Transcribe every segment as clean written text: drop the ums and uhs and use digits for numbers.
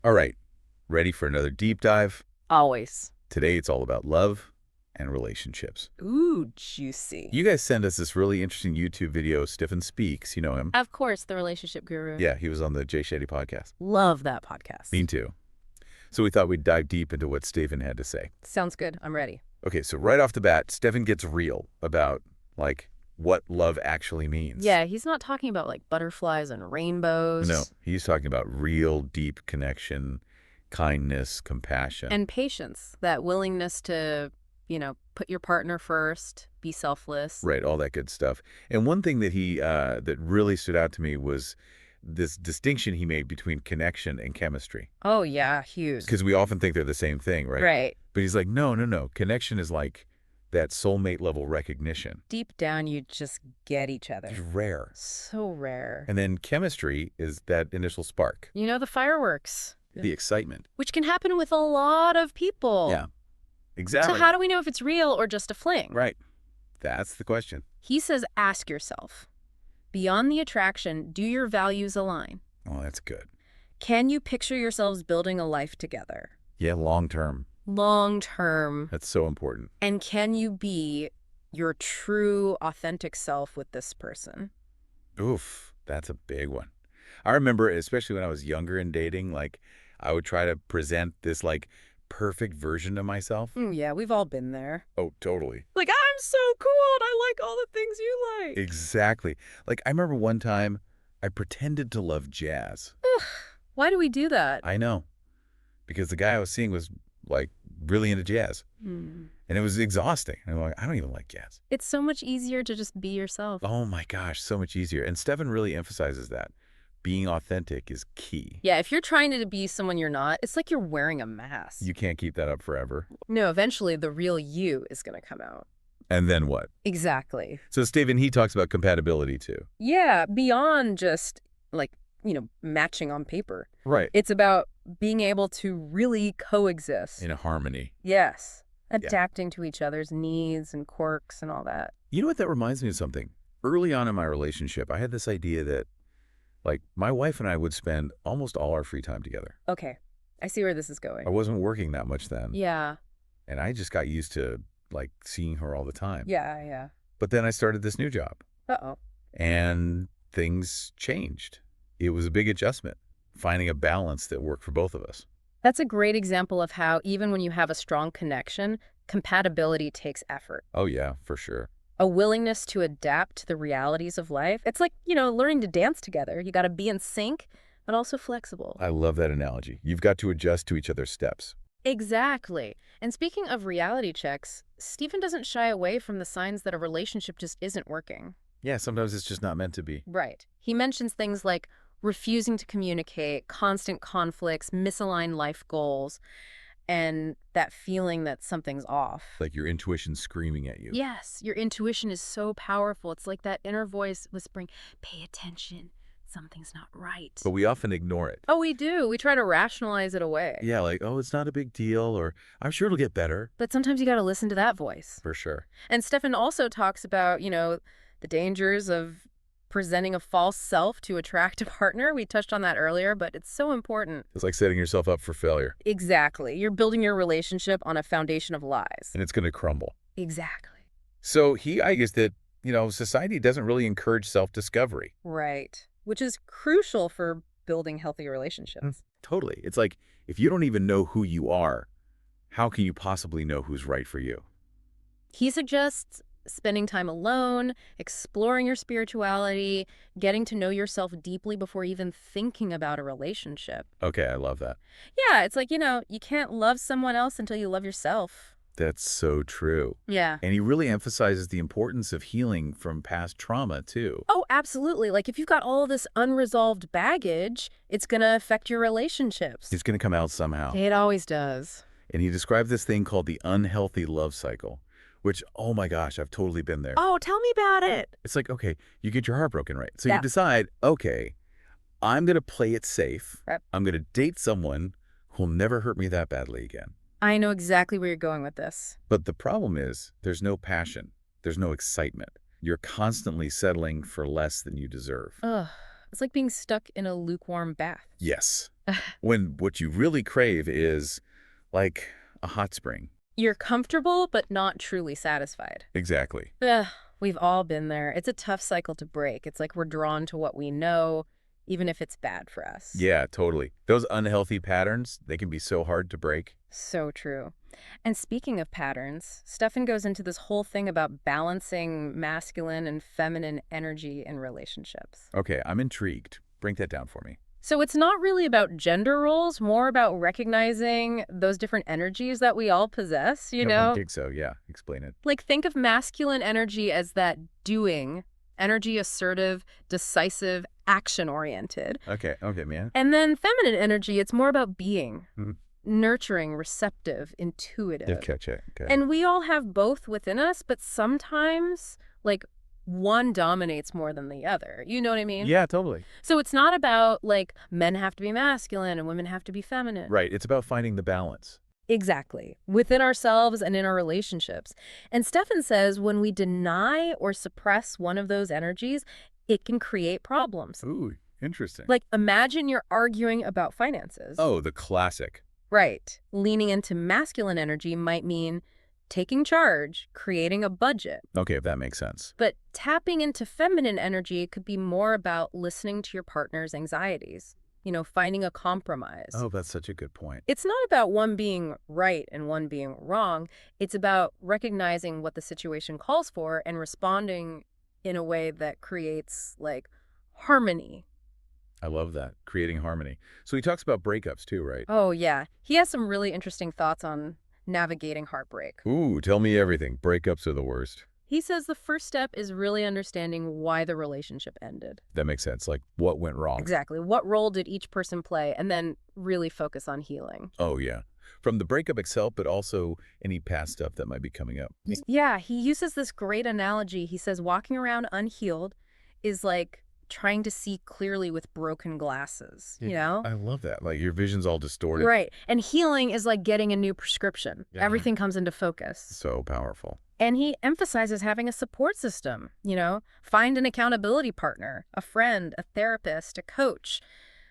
All right, ready for another deep dive? Always. Today it's all about love and relationships. Ooh, juicy. You guys sent us this really interesting YouTube video, Stefan Speaks. You know him? Of course, the relationship guru. Yeah, he was on the Jay Shetty podcast. Love that podcast. Me too. So we thought we'd dive deep into what Stefan had to say. Sounds good. I'm ready. Okay, so right off the bat, Stefan gets real about, what love actually means. Yeah, he's not talking about like butterflies and rainbows. No, he's talking about real, deep connection, kindness, compassion. And patience, that willingness to, put your partner first, be selfless. Right, all that good stuff. And one thing that he that really stood out to me was this distinction he made between connection and chemistry. Oh, yeah, huge. Because we often think they're the same thing, right? Right. But he's like, no, no, no. Connection is like that soulmate level recognition. Deep down, you just get each other. It's rare. So rare. And then chemistry is that initial spark. The fireworks. The excitement. Which can happen with a lot of people. Yeah, exactly. So how do we know if it's real or just a fling? Right. That's the question. He says, ask yourself, beyond the attraction, do your values align? Oh, that's good. Can you picture yourselves building a life together? Yeah, long term. Long term. That's so important. And can you be your true, authentic self with this person? Oof, that's a big one. I remember, especially when I was younger and dating, I would try to present this, perfect version of myself. Yeah, we've all been there. Oh, totally. Like, I'm so cool and I like all the things you like. Exactly. I remember one time I pretended to love jazz. Why do we do that? I know. Because the guy I was seeing was, really into jazz. And it was exhausting. I'm like, I don't even like jazz. It's so much easier to just be yourself. Oh, my gosh, so much easier. And Stefan really emphasizes that. Being authentic is key. Yeah, if you're trying to be someone you're not, it's like you're wearing a mask. You can't keep that up forever. No, eventually the real you is going to come out. And then what? Exactly. So Stefan, he talks about compatibility too. Yeah, beyond just matching on paper. Right. It's about being able to really coexist. In a harmony. Yes. Adapting to each other's needs and quirks and all that. You know what? That reminds me of something. Early on in my relationship, I had this idea that, my wife and I would spend almost all our free time together. Okay. I see where this is going. I wasn't working that much then. Yeah. And I just got used to, seeing her all the time. Yeah, yeah. But then I started this new job. Uh-oh. And things changed. It was a big adjustment, finding a balance that worked for both of us. That's a great example of how even when you have a strong connection, compatibility takes effort. Oh, yeah, for sure. A willingness to adapt to the realities of life. It's like, learning to dance together. You got to be in sync, but also flexible. I love that analogy. You've got to adjust to each other's steps. Exactly. And speaking of reality checks, Stephen doesn't shy away from the signs that a relationship just isn't working. Yeah, sometimes it's just not meant to be. Right. He mentions things like refusing to communicate, constant conflicts, misaligned life goals, and that feeling that something's off. Like your intuition screaming at you. Yes, your intuition is so powerful. It's like that inner voice whispering, pay attention, something's not right. But we often ignore it. Oh, we do. We try to rationalize it away. Yeah, oh, it's not a big deal, or I'm sure it'll get better. But sometimes you got to listen to that voice. For sure. And Stefan also talks about, the dangers of presenting a false self to attract a partner. We touched on that earlier, but it's so important. It's like setting yourself up for failure. Exactly. You're building your relationship on a foundation of lies. And it's going to crumble. Exactly. So he argues that, society doesn't really encourage self-discovery. Right. Which is crucial for building healthy relationships. Totally. It's like, if you don't even know who you are, how can you possibly know who's right for you? He suggests spending time alone, exploring your spirituality, getting to know yourself deeply before even thinking about a relationship. Okay, I love that. Yeah, it's like, you can't love someone else until you love yourself. That's so true. Yeah. And he really emphasizes the importance of healing from past trauma, too. Oh, absolutely. Like, if you've got all this unresolved baggage, it's going to affect your relationships. It's going to come out somehow. It always does. And he described this thing called the unhealthy love cycle, which, oh my gosh, I've totally been there. Oh, tell me about it. It's like, okay, you get your heart broken, right? So Yeah. you decide, okay, I'm going to play it safe. Right. I'm going to date someone who'll never hurt me that badly again. I know exactly where you're going with this. But the problem is there's no passion. There's no excitement. You're constantly settling for less than you deserve. Ugh. It's like being stuck in a lukewarm bath. Yes. when what you really crave is like a hot spring. You're comfortable, but not truly satisfied. Exactly. Ugh, we've all been there. It's a tough cycle to break. It's like we're drawn to what we know, even if it's bad for us. Yeah, totally. Those unhealthy patterns, they can be so hard to break. So true. And speaking of patterns, Stefan goes into this whole thing about balancing masculine and feminine energy in relationships. Okay, I'm intrigued. Break that down for me. So it's not really about gender roles, more about recognizing those different energies that we all possess, you I know? think so, yeah. Explain it. Like, think of masculine energy as that doing, energy assertive, decisive, action-oriented. Okay, man. And then feminine energy, it's more about being, Mhm. nurturing, receptive, intuitive. Okay. And we all have both within us, but sometimes, like, one dominates more than the other. You know what I mean? Yeah, totally. So it's not about, like, men have to be masculine and women have to be feminine. Right, it's about finding the balance. Exactly. Within ourselves and in our relationships. And Stefan says when we deny or suppress one of those energies, it can create problems. Ooh, interesting. Like, imagine you're arguing about finances. Oh, the classic. Right. Leaning into masculine energy might mean taking charge, creating a budget. Okay, if that makes sense. But tapping into feminine energy could be more about listening to your partner's anxieties, finding a compromise. Oh, that's such a good point. It's not about one being right and one being wrong. It's about recognizing what the situation calls for and responding in a way that creates, like, harmony. I love that. Creating harmony. So he talks about breakups too, right? Oh, yeah. He has some really interesting thoughts on navigating heartbreak. Ooh, tell me everything. Breakups are the worst. He says the first step is really understanding why the relationship ended. That makes sense. Like, what went wrong? Exactly. What role did each person play? And then really focus on healing. Oh, yeah. From the breakup itself, but also any past stuff that might be coming up. Yeah, he uses this great analogy. He says walking around unhealed is like trying to see clearly with broken glasses, you know? I love that. Like, your vision's all distorted. Right. And healing is like getting a new prescription. Yeah. Everything comes into focus. So powerful. And he emphasizes having a support system, find an accountability partner, a friend, a therapist, a coach,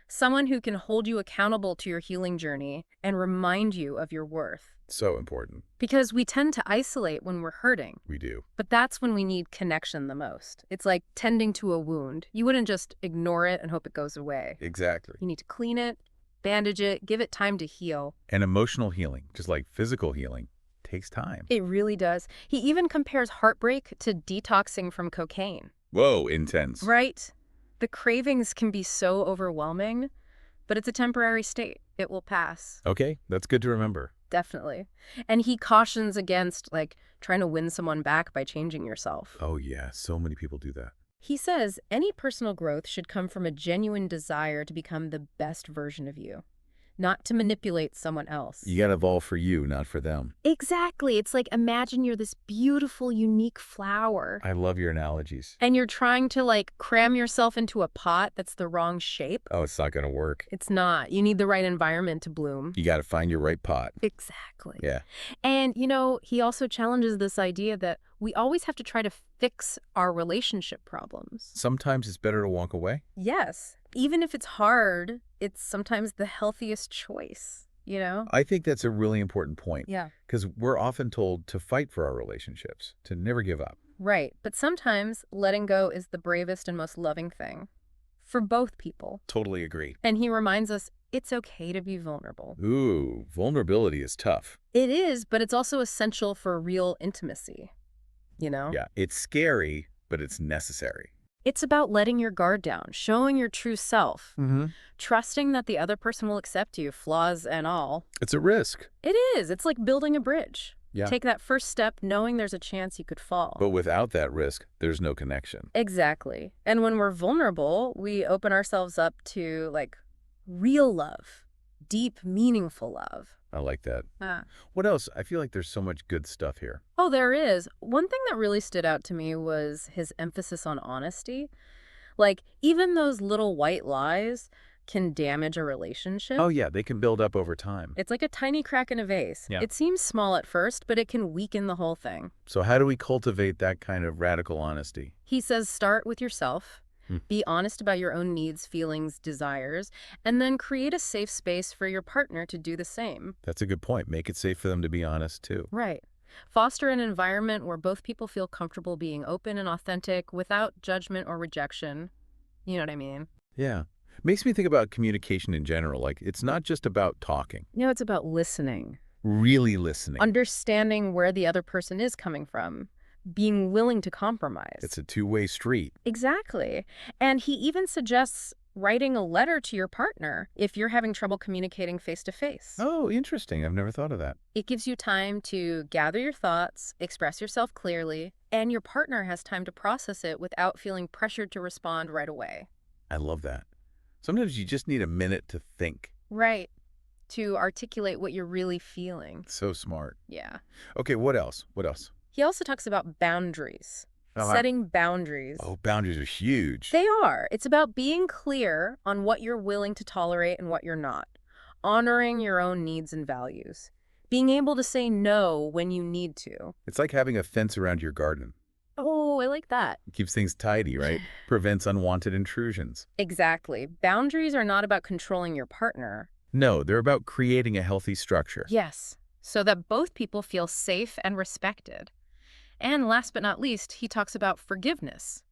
someone who can hold you accountable to your healing journey and remind you of your worth. So important. Because we tend to isolate when we're hurting, We do. but that's when we need connection the most. It's like tending to a wound. You wouldn't just ignore it and hope it goes away. Exactly. You need to clean it, bandage it, give it time to heal. And emotional healing, just like physical healing, takes time. It really does. He even compares heartbreak to detoxing from cocaine. Whoa, intense. Right? The cravings can be so overwhelming, but it's a temporary state. It will pass. Okay, that's good to remember. Definitely. And he cautions against, like, trying to win someone back by changing yourself. Oh, yeah. So many people do that. He says any personal growth should come from a genuine desire to become the best version of you, not to manipulate someone else. You gotta evolve for you, not for them. Exactly. It's like, imagine you're this beautiful, unique flower. I love your analogies. And you're trying to, like, cram yourself into a pot that's the wrong shape. Oh, it's not gonna work. It's not. You need the right environment to bloom. You gotta find your right pot. Exactly. Yeah. And, he also challenges this idea that we always have to try to fix our relationship problems. Sometimes it's better to walk away. Yes. Even if it's hard, it's sometimes the healthiest choice, I think that's a really important point. Yeah. Because we're often told to fight for our relationships, to never give up. Right. But sometimes letting go is the bravest and most loving thing for both people. Totally agree. And he reminds us it's okay to be vulnerable. Ooh, vulnerability is tough. It is, but it's also essential for real intimacy, Yeah, it's scary, but it's necessary. It's about letting your guard down, showing your true self, trusting that the other person will accept you, flaws and all. It's a risk. It is. It's like building a bridge. Yeah. Take that first step knowing there's a chance you could fall. But without that risk, there's no connection. Exactly. And when we're vulnerable, we open ourselves up to, like, real love, deep, meaningful love. I like that. What else? I feel like there's so much good stuff here. Oh, there is. One thing that really stood out to me was his emphasis on honesty. Like, even those little white lies can damage a relationship. Oh, yeah, they can build up over time. It's like a tiny crack in a vase. Yeah. It seems small at first, but it can weaken the whole thing. So how do we cultivate that kind of radical honesty? He says start with yourself. Hmm. Be honest about your own needs, feelings, desires, and then create a safe space for your partner to do the same. That's a good point. Make it safe for them to be honest, too. Right. Foster an environment where both people feel comfortable being open and authentic without judgment or rejection. You know what I mean? Yeah. Makes me think about communication in general. Like, it's not just about talking, It's about listening, really listening. understanding where the other person is coming from, being willing to compromise. It's a two-way street. Exactly. And he even suggests writing a letter to your partner if you're having trouble communicating face to face. Oh, interesting. I've never thought of that. It gives you time to gather your thoughts, express yourself clearly, and your partner has time to process it without feeling pressured to respond right away. I love that. Sometimes you just need a minute to think. Right. To articulate what you're really feeling. So smart. Yeah. Okay, what else? What else? He also talks about boundaries. Oh, Setting boundaries. boundaries are huge. They are. It's about being clear on what you're willing to tolerate and what you're not. Honoring your own needs and values. Being able to say no when you need to. It's like having a fence around your garden. Oh, I like that. It keeps things tidy, right? Prevents unwanted intrusions. Exactly. Boundaries are not about controlling your partner. No, they're about creating a healthy structure. Yes. So that both people feel safe and respected. And last but not least, he talks about forgiveness.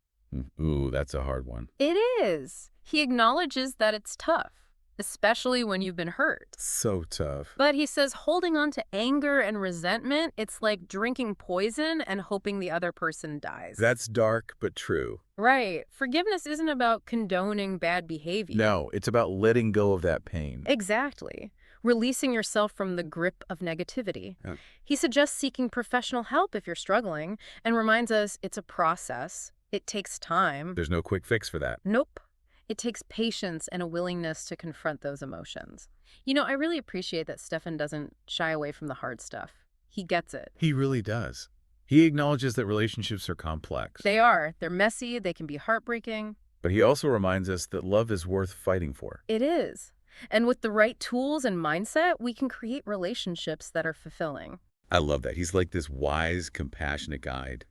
Ooh, that's a hard one. It is. He acknowledges that it's tough, especially when you've been hurt. So tough. But he says holding on to anger and resentment, it's like drinking poison and hoping the other person dies. That's dark, but true. Right. Forgiveness isn't about condoning bad behavior. No, it's about letting go of that pain. Exactly. Releasing yourself from the grip of negativity. Yeah. He suggests seeking professional help if you're struggling and reminds us it's a process. It takes time. There's no quick fix for that. Nope. It takes patience and a willingness to confront those emotions. I really appreciate that Stefan doesn't shy away from the hard stuff. He gets it. He really does. He acknowledges that relationships are complex. They are. They're messy. They can be heartbreaking. But he also reminds us that love is worth fighting for. It is. And with the right tools and mindset, we can create relationships that are fulfilling. I love that. He's like this wise, compassionate guide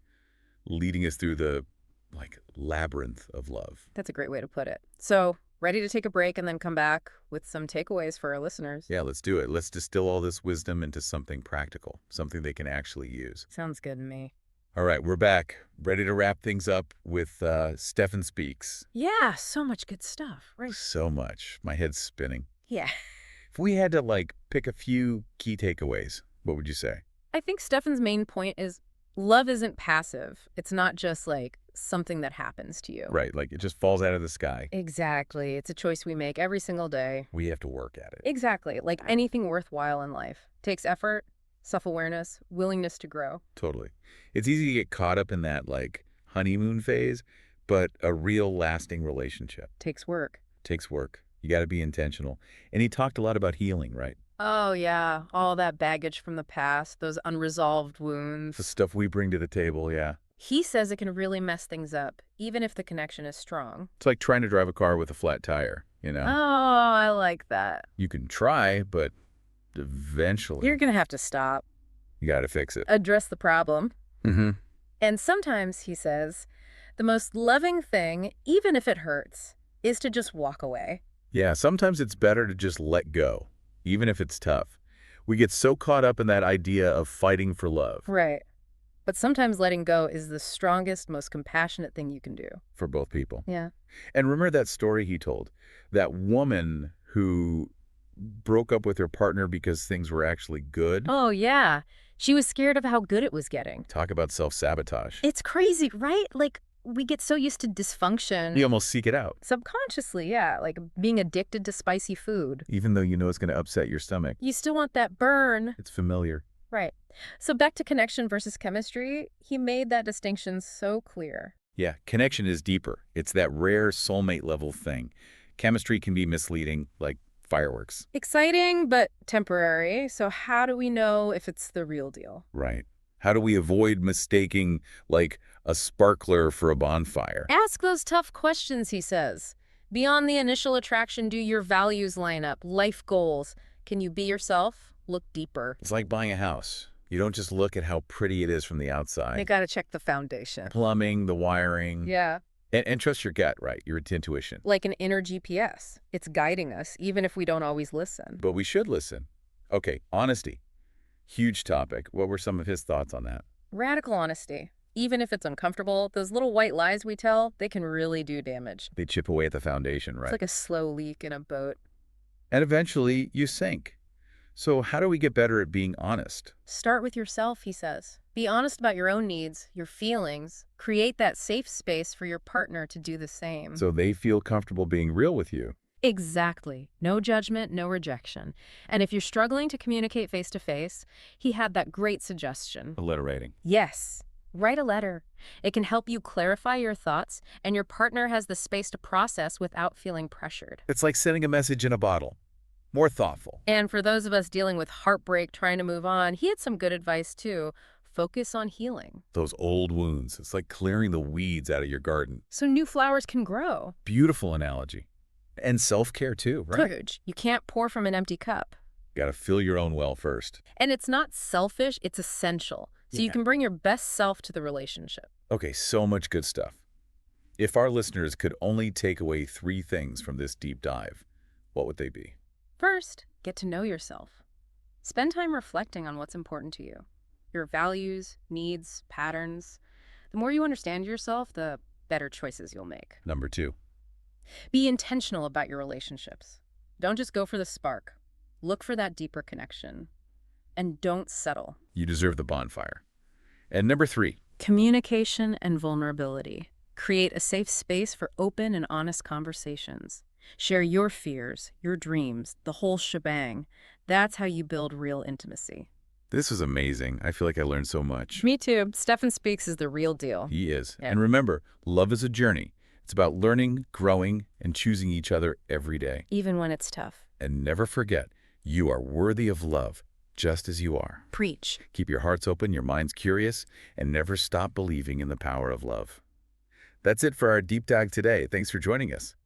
leading us through the, labyrinth of love. That's a great way to put it. So, ready to take a break and then come back with some takeaways for our listeners? Yeah, let's do it. Let's distill all this wisdom into something practical, something they can actually use. Sounds good to me. All right, we're back, ready to wrap things up with Stefan Speaks. Yeah, so much good stuff. Right. So much. My head's spinning. Yeah. If we had to, pick a few key takeaways, what would you say? I think Stefan's main point is love isn't passive. It's not just something that happens to you. Right, it just falls out of the sky. Exactly. It's a choice we make every single day. We have to work at it. Exactly. Like anything worthwhile in life. Takes effort, self-awareness, willingness to grow. Totally. It's easy to get caught up in that, honeymoon phase, but a real lasting relationship Takes work. takes work. You got to be intentional. And he talked a lot about healing, right? Oh, yeah. All that baggage from the past, those unresolved wounds. The stuff we bring to the table, yeah. He says it can really mess things up, even if the connection is strong. It's like trying to drive a car with a flat tire, Oh, I like that. You can try, but eventually You're going to have to stop, you got to fix it. address the problem. Mm-hmm. And sometimes, he says, the most loving thing, even if it hurts, is to just walk away. Yeah, sometimes it's better to just let go, even if it's tough. We get so caught up in that idea of fighting for love. Right. But sometimes letting go is the strongest, most compassionate thing you can do. For both people. Yeah. And remember that story he told? That woman who broke up with her partner because things were actually good? Oh, yeah. She was scared of how good it was getting. Talk about self-sabotage. It's crazy, right? We get so used to dysfunction. You almost seek it out. Subconsciously, yeah. Like being addicted to spicy food. Even though you know it's going to upset your stomach. You still want that burn. It's familiar. Right. So back to connection versus chemistry, he made that distinction so clear. Yeah, connection is deeper. It's that rare soulmate level thing. Chemistry can be misleading, like fireworks. Exciting, but temporary. So how do we know if it's the real deal? Right. How do we avoid mistaking, a sparkler for a bonfire? Ask those tough questions, he says. Beyond the initial attraction, do your values line up? Life goals? Can you be yourself? Look deeper. It's like buying a house. You don't just look at how pretty it is from the outside. You gotta check the foundation. Plumbing, the wiring. Yeah. And trust your gut, right? Your intuition. Like an inner GPS. It's guiding us, even if we don't always listen. But we should listen. Okay, honesty. Huge topic. What were some of his thoughts on that? Radical honesty. Even if it's uncomfortable, those little white lies we tell, they can really do damage. They chip away at the foundation, It's right? like a slow leak in a boat. And eventually, you sink. So how do we get better at being honest? Start with yourself, he says. Be honest about your own needs, your feelings. Create that safe space for your partner to do the same. So they feel comfortable being real with you. Exactly. No judgment, no rejection. And if you're struggling to communicate face to face, he had that great suggestion. A letter writing. Yes. Write a letter. It can help you clarify your thoughts, and your partner has the space to process without feeling pressured. It's like sending a message in a bottle. More thoughtful. And for those of us dealing with heartbreak, trying to move on, he had some good advice too. Focus on healing, Those old wounds. It's like clearing the weeds out of your garden. so new flowers can grow. Beautiful analogy. And self-care too, right? Courage. You can't pour from an empty cup. Got to fill your own well first. And it's not selfish, it's essential. So you Yeah. can bring your best self to the relationship. Okay, so much good stuff. If our listeners could only take away 3 things from this deep dive, what would they be? First, get to know yourself. Spend time reflecting on what's important to you, your values, needs, patterns. The more you understand yourself, the better choices you'll make. Number 2, Be intentional about your relationships. Don't just go for the spark. Look for that deeper connection. And don't settle. you deserve the bonfire. And number 3, Communication and vulnerability. Create a safe space for open and honest conversations. Share your fears, your dreams, the whole shebang. That's how you build real intimacy. this was amazing. I feel like I learned so much. Me too. Stefan Speaks is the real deal. He is. Yeah. And remember, love is a journey. It's about learning, growing, and choosing each other every day. Even when it's tough. And never forget, you are worthy of love, just as you are. Preach. Keep your hearts open, your minds curious, and never stop believing in the power of love. That's it for our deep dive today. Thanks for joining us.